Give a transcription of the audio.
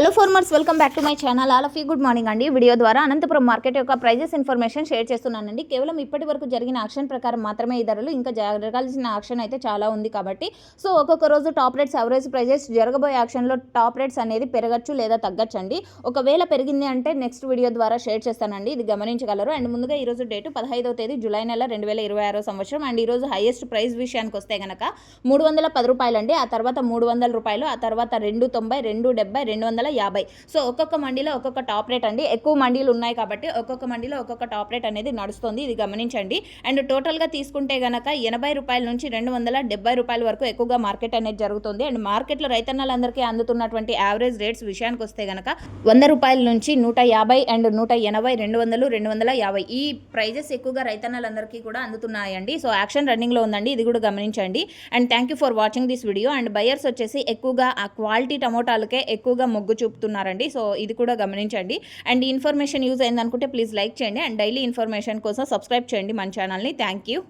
Hello farmers, welcome back to my channel. All of you good morning అండి. Video ద్వారా Anantapuram market యొక్క prices information share చేస్తున్నానండి. కేవలం ఇప్పటి వరకు జరిగిన యాక్షన్ ప్రకారం మాత్రమే ఈ ధరలు, ఇంకా జరగాల్సిన యాక్షన్ అయితే చాలా ఉంది కాబట్టి సో ఒక్కొక్క రోజు టాప్ రేట్స్, యావరేజ్ ప్రైజెస్, జరగబోయే యాక్షన్లో టాప్ రేట్స్ అనేది పెరగచ్చు లేదా తగ్గచ్చండి. ఒకవేళ పెరిగింది అంటే నెక్స్ట్ వీడియో ద్వారా షేర్ చేస్తానండి, ఇది గమనించగలరు. అండ్ ముందుగా ఈరోజు డేటు 15వ తేదీ జూలై నెల 2026 సంవత్సరం. అండ్ ఈరోజు హైయెస్ట్ ప్రైస్ విషయానికి వస్తే కనుక 310 రూపాయలు అండి. ఆ తర్వాత 300 రూపాయలు, ఆ తర్వాత 290, 270, 250. సో ఒక్కొక్క మండీలో ఒక్కొక్క టాప్ రేట్ అండి. ఎక్కువ మండీలు ఉన్నాయి కాబట్టి ఒక్కొక్క మండీలో ఒక్కొక్క టాప్ రేట్ అనేది నడుస్తుంది, ఇది గమనించండి. అండ్ టోటల్గా తీసుకుంటే గనక 80 రూపాయల నుంచి 270 రూపాయల వరకు ఎక్కువగా మార్కెట్ అనేది జరుగుతుంది. అండ్ మార్కెట్లో రైతన్నలందరికీ అందుతున్నటువంటి యావరేజ్ రేట్స్ విషయానికి వస్తే గనక 100 రూపాయల నుంచి 150 అండ్ 180, 200, 250 ఈ ప్రైజెస్ ఎక్కువగా రైతన్నలందరికీ కూడా అందుతున్నాయండి. సో యాక్షన్ రన్నింగ్లో ఉందండి, ఇది కూడా గమనించండి. And thank you for watching this video. And buyers వచ్చేసి ఎక్కువగా ఆ క్వాలిటీ టమోటాలకే ఎక్కువగా మొగ్గు చూపుతున్నారండి. సో ఇది కూడా గమనించండి. అండ్ ఈ ఇన్ఫర్మేషన్ యూజ్ అయిందనుకుంటే ప్లీజ్ లైక్ చేయండి. అండ్ డైలీ ఇన్ఫర్మేషన్ కోసం సబ్స్క్రైబ్ చేయండి మన ఛానల్ని. Thank you.